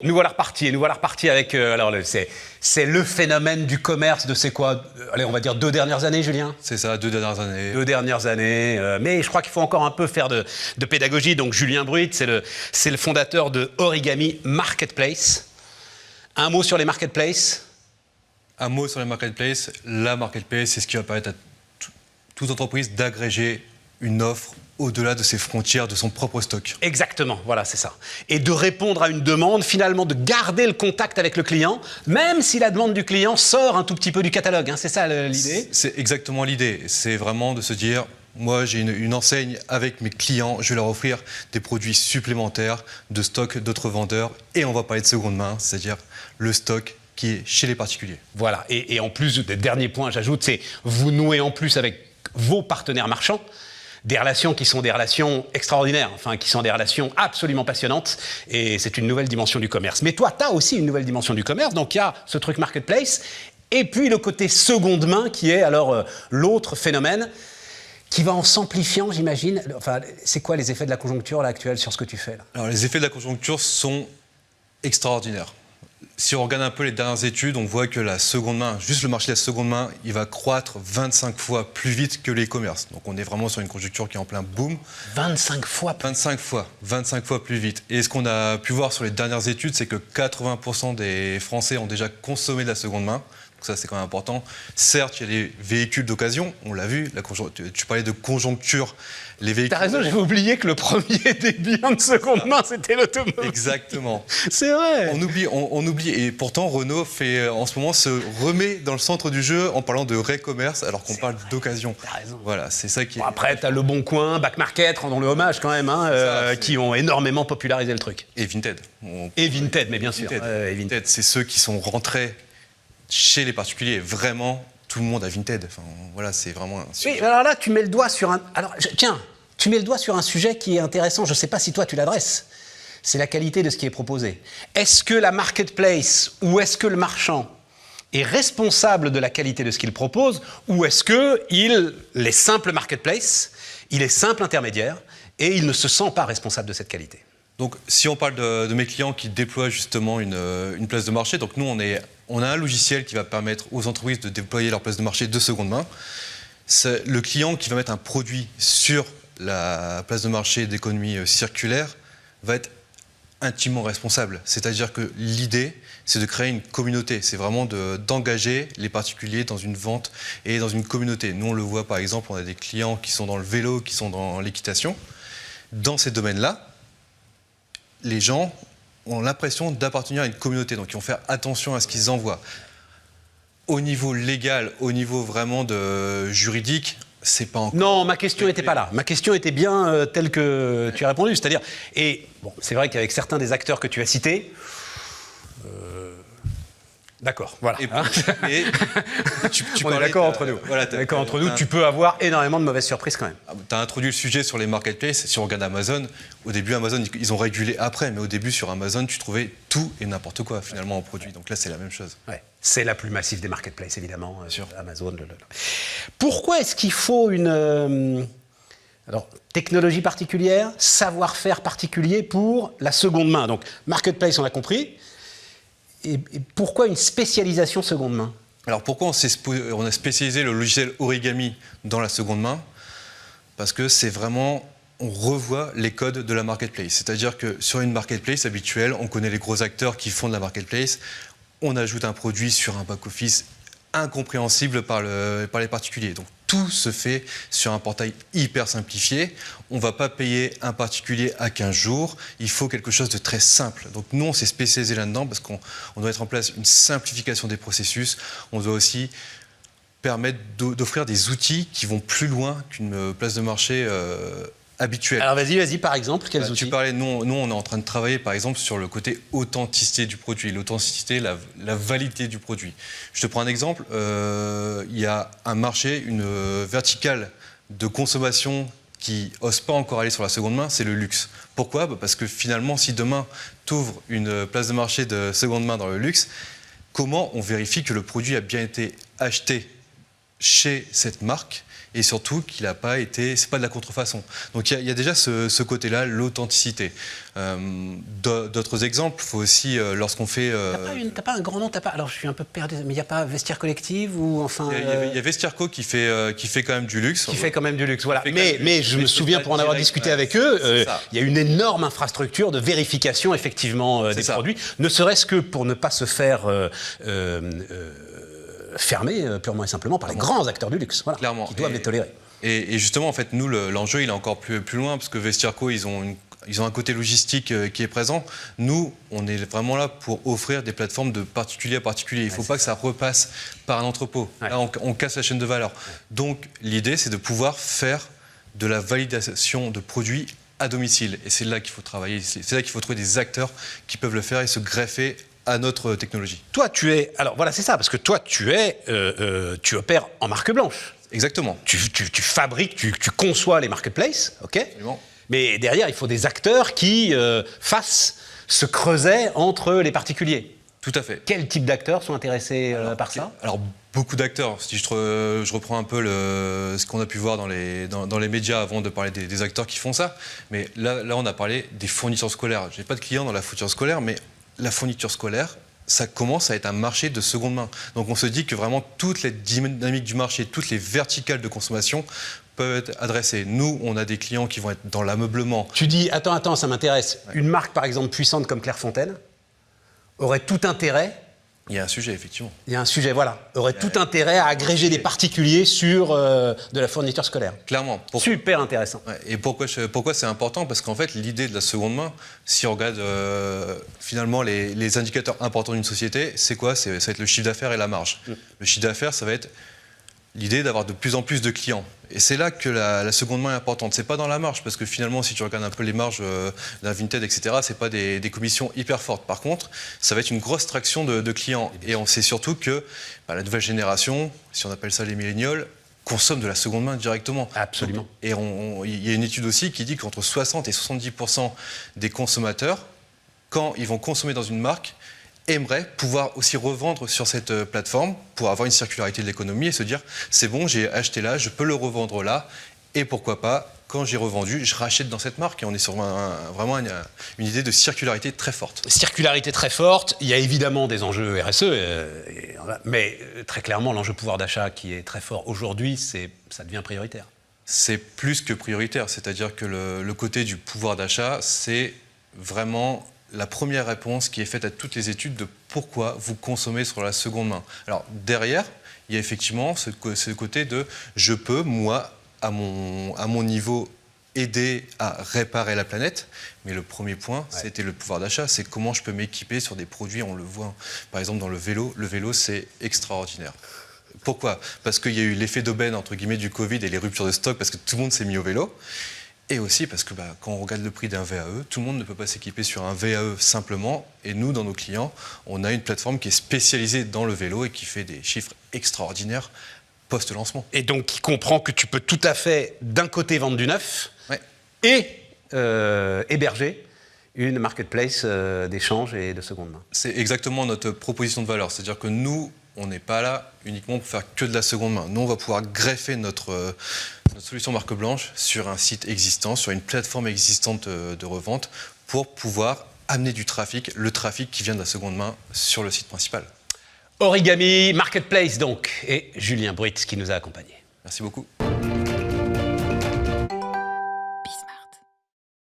nous voilà repartis avec... alors, c'est le phénomène du commerce de c'est quoi allez, on va dire 2 dernières années, Julien? C'est ça, 2 dernières années. 2 dernières années, mais je crois qu'il faut encore un peu faire de pédagogie. Donc, Julien Bruit, c'est le fondateur de Origami Marketplace. Un mot sur les marketplaces? Un mot sur les marketplaces. La marketplace, c'est ce qui va permettre à toute entreprise d'agréger une offre au-delà de ses frontières, de son propre stock. Exactement, voilà, c'est ça. Et de répondre à une demande, finalement, de garder le contact avec le client, même si la demande du client sort un tout petit peu du catalogue. Hein, c'est ça l'idée? C'est exactement l'idée. C'est vraiment de se dire, moi j'ai une enseigne avec mes clients, je vais leur offrir des produits supplémentaires de stock d'autres vendeurs. Et on va parler de seconde main, c'est-à-dire le stock qui est chez les particuliers. Voilà, et en plus, le dernier point, j'ajoute, c'est vous nouez en plus avec vos partenaires marchands des relations qui sont des relations extraordinaires, enfin qui sont des relations absolument passionnantes, et c'est une nouvelle dimension du commerce. Mais toi, tu as aussi une nouvelle dimension du commerce, donc il y a ce truc marketplace, et puis le côté seconde main qui est alors l'autre phénomène qui va en s'amplifiant, j'imagine. Enfin, c'est quoi les effets de la conjoncture là, actuelle sur ce que tu fais là? Alors les effets de la conjoncture sont extraordinaires. Si on regarde un peu les dernières études, on voit que la seconde main, juste le marché de la seconde main, il va croître 25 fois plus vite que l'e-commerce. Donc on est vraiment sur une conjoncture qui est en plein boom. 25 fois plus 25 fois plus vite. Et ce qu'on a pu voir sur les dernières études, c'est que 80% des Français ont déjà consommé de la seconde main. Donc ça, c'est quand même important. Certes, il y a des véhicules d'occasion, on l'a vu. Tu parlais de conjoncture. Les véhicules... T'as raison, j'avais oublié que le premier des biens de seconde main, c'était l'automobile. Exactement. C'est vrai. On oublie. Et pourtant, Renault en ce moment, se remet dans le centre du jeu en parlant de ré-commerce, alors qu'on parle d'occasion. T'as raison. Voilà, c'est ça qui est... Bon, après, t'as Le Bon Coin, Back Market, rendons-le hommage quand même, hein, qui ont énormément popularisé le truc. Et Vinted. Et Vinted, mais bien sûr. Vinted, c'est ceux qui sont rentrés chez les particuliers. Vraiment, tout le monde a Vinted. Enfin, voilà, c'est vraiment un sujet. Oui, alors là, tu mets le doigt sur un... Alors, tiens, tu mets le doigt sur un sujet qui est intéressant. Je ne sais pas si toi, tu l'adresses. C'est la qualité de ce qui est proposé. Est-ce que la marketplace ou est-ce que le marchand est responsable de la qualité de ce qu'il propose, ou est-ce qu'il est simple marketplace, il est simple intermédiaire, et il ne se sent pas responsable de cette qualité? Donc, si on parle de mes clients qui déploient justement une place de marché, donc nous, on a un logiciel qui va permettre aux entreprises de déployer leur place de marché de seconde main. C'est le client qui va mettre un produit sur la place de marché d'économie circulaire va être intimement responsable. C'est-à-dire que l'idée, c'est de créer une communauté. C'est vraiment d'engager les particuliers dans une vente et dans une communauté. Nous, on le voit par exemple, on a des clients qui sont dans le vélo, qui sont dans l'équitation. Dans ces domaines-là, les gens ont l'impression d'appartenir à une communauté, donc ils vont faire attention à ce qu'ils envoient. Au niveau légal, au niveau vraiment juridique, c'est pas encore... Non, ma question n'était pas là. Ma question était bien telle que tu as répondu, c'est-à-dire... Et bon, c'est vrai qu'avec certains des acteurs que tu as cités... D'accord, voilà. On est d'accord entre nous. Voilà, d'accord entre nous, tu peux avoir énormément de mauvaises surprises quand même. Tu as introduit le sujet sur les marketplaces. Si on regarde Amazon, au début, Amazon, ils ont régulé après, mais au début, sur Amazon, tu trouvais tout et n'importe quoi, finalement, en produit. Donc là, c'est la même chose. Ouais. C'est la plus massive des marketplaces, évidemment, sur Amazon. Pourquoi est-ce qu'il faut une technologie particulière, savoir-faire particulier pour la seconde main? Donc, marketplace, on a compris. Et pourquoi une spécialisation seconde main? Alors pourquoi on a spécialisé le logiciel Origami dans la seconde main? Parce que c'est vraiment, on revoit les codes de la marketplace. C'est-à-dire que sur une marketplace habituelle, on connaît les gros acteurs qui font de la marketplace, on ajoute un produit sur un back-office incompréhensible par les particuliers. Donc tout se fait sur un portail hyper simplifié. On ne va pas payer un particulier à 15 jours. Il faut quelque chose de très simple. Donc nous, on s'est spécialisé là-dedans parce qu'on doit mettre en place une simplification des processus. On doit aussi permettre d'offrir des outils qui vont plus loin qu'une place de marché habituelle. Alors vas-y, par exemple, quels outils? Tu parlais, nous, on est en train de travailler par exemple sur le côté authenticité du produit, l'authenticité, la validité du produit. Je te prends un exemple, il y a un marché, une verticale de consommation qui n'ose pas encore aller sur la seconde main, c'est le luxe. Pourquoi? Parce que finalement, si demain tu ouvres une place de marché de seconde main dans le luxe, comment on vérifie que le produit a bien été acheté chez cette marque et surtout qu'il n'a pas été, c'est pas de la contrefaçon. Donc il y a déjà ce côté-là, l'authenticité. D'autres exemples, il faut aussi, lorsqu'on fait... T'as pas un grand nom, alors je suis un peu perdu, mais il n'y a pas Vestiaire Collective ou enfin... Il y a Vestiaire Co qui fait quand même du luxe. Qui fait quand même du luxe, voilà. Mais je me souviens, pour en avoir discuté avec eux, il y a une énorme infrastructure de vérification, effectivement, des produits, ne serait-ce que pour ne pas se faire... fermés purement et simplement par les grands acteurs du luxe, voilà, qui doivent les tolérer. Et justement, en fait, nous, l'enjeu, il est encore plus loin, parce que Vestiaire Co, ils ont un côté logistique qui est présent. Nous, on est vraiment là pour offrir des plateformes de particulier à particulier. Il ne faut pas que ça repasse par un entrepôt. Ouais. Là, on casse la chaîne de valeur. Ouais. Donc, l'idée, c'est de pouvoir faire de la validation de produits à domicile. Et c'est là qu'il faut travailler. C'est là qu'il faut trouver des acteurs qui peuvent le faire et se greffer à notre technologie. Toi, alors voilà, c'est ça, parce que toi, tu opères en marque blanche. Exactement. Tu fabriques, tu conçois les marketplaces, ok ? Absolument. Mais derrière, il faut des acteurs qui fassent ce creuset entre les particuliers. Tout à fait. Quel type d'acteurs sont intéressés par ça ? Alors, beaucoup d'acteurs. Si je reprends un peu ce qu'on a pu voir dans les médias avant de parler des acteurs qui font ça. Mais là, on a parlé des fournitures scolaires. Je n'ai pas de clients dans la fourniture scolaire, mais la fourniture scolaire, ça commence à être un marché de seconde main. Donc on se dit que vraiment toutes les dynamiques du marché, toutes les verticales de consommation peuvent être adressées. Nous, on a des clients qui vont être dans l'ameublement. Tu dis, attends, ça m'intéresse. Ouais. Une marque, par exemple, puissante comme Clairefontaine aurait tout intérêt... Il y a un sujet, effectivement. Il y a un sujet, voilà. Aurait tout intérêt à agréger des particuliers sur de la fourniture scolaire. Clairement. Super intéressant. Ouais, et pourquoi c'est important ? Parce qu'en fait, l'idée de la seconde main, si on regarde finalement les indicateurs importants d'une société, c'est quoi ? Ça va être le chiffre d'affaires et la marge. Le chiffre d'affaires, ça va être l'idée d'avoir de plus en plus de clients. Et c'est là que la seconde main est importante. C'est pas dans la marge, parce que finalement, si tu regardes un peu les marges d'un Vinted, etc., c'est pas des commissions hyper fortes. Par contre, ça va être une grosse traction de clients. Et on sait surtout que la nouvelle génération, si on appelle ça les millénials, consomme de la seconde main directement. Absolument. Et il y a une étude aussi qui dit qu'entre 60 et 70% des consommateurs, quand ils vont consommer dans une marque, aimeraient pouvoir aussi revendre sur cette plateforme pour avoir une circularité de l'économie et se dire c'est bon, j'ai acheté là, je peux le revendre là et pourquoi pas, quand j'ai revendu, je rachète dans cette marque et on est sur vraiment une idée de circularité très forte. Circularité très forte, il y a évidemment des enjeux RSE, mais très clairement l'enjeu pouvoir d'achat qui est très fort aujourd'hui, ça devient prioritaire. C'est plus que prioritaire, c'est-à-dire que le côté du pouvoir d'achat, c'est vraiment la première réponse qui est faite à toutes les études de pourquoi vous consommez sur la seconde main. Alors derrière, il y a effectivement ce côté de je peux, moi, à mon niveau, aider à réparer la planète. Mais le premier point, c'était le pouvoir d'achat. C'est comment je peux m'équiper sur des produits, on le voit. Par exemple, dans le vélo. Le vélo, c'est extraordinaire. Pourquoi ? Parce qu'il y a eu l'effet d'aubaine, entre guillemets, du Covid et les ruptures de stock, parce que tout le monde s'est mis au vélo. Et aussi parce que quand on regarde le prix d'un VAE, tout le monde ne peut pas s'équiper sur un VAE simplement. Et nous, dans nos clients, on a une plateforme qui est spécialisée dans le vélo et qui fait des chiffres extraordinaires post-lancement. Et donc, qui comprend que tu peux tout à fait, d'un côté, vendre du neuf et héberger une marketplace d'échange et de seconde main. C'est exactement notre proposition de valeur. C'est-à-dire que nous, on n'est pas là uniquement pour faire que de la seconde main. Nous, on va pouvoir greffer notre solution marque blanche sur un site existant, sur une plateforme existante de revente pour pouvoir amener du trafic, le trafic qui vient de la seconde main sur le site principal. Origami Marketplace donc, et Julien Bruits qui nous a accompagnés. Merci beaucoup.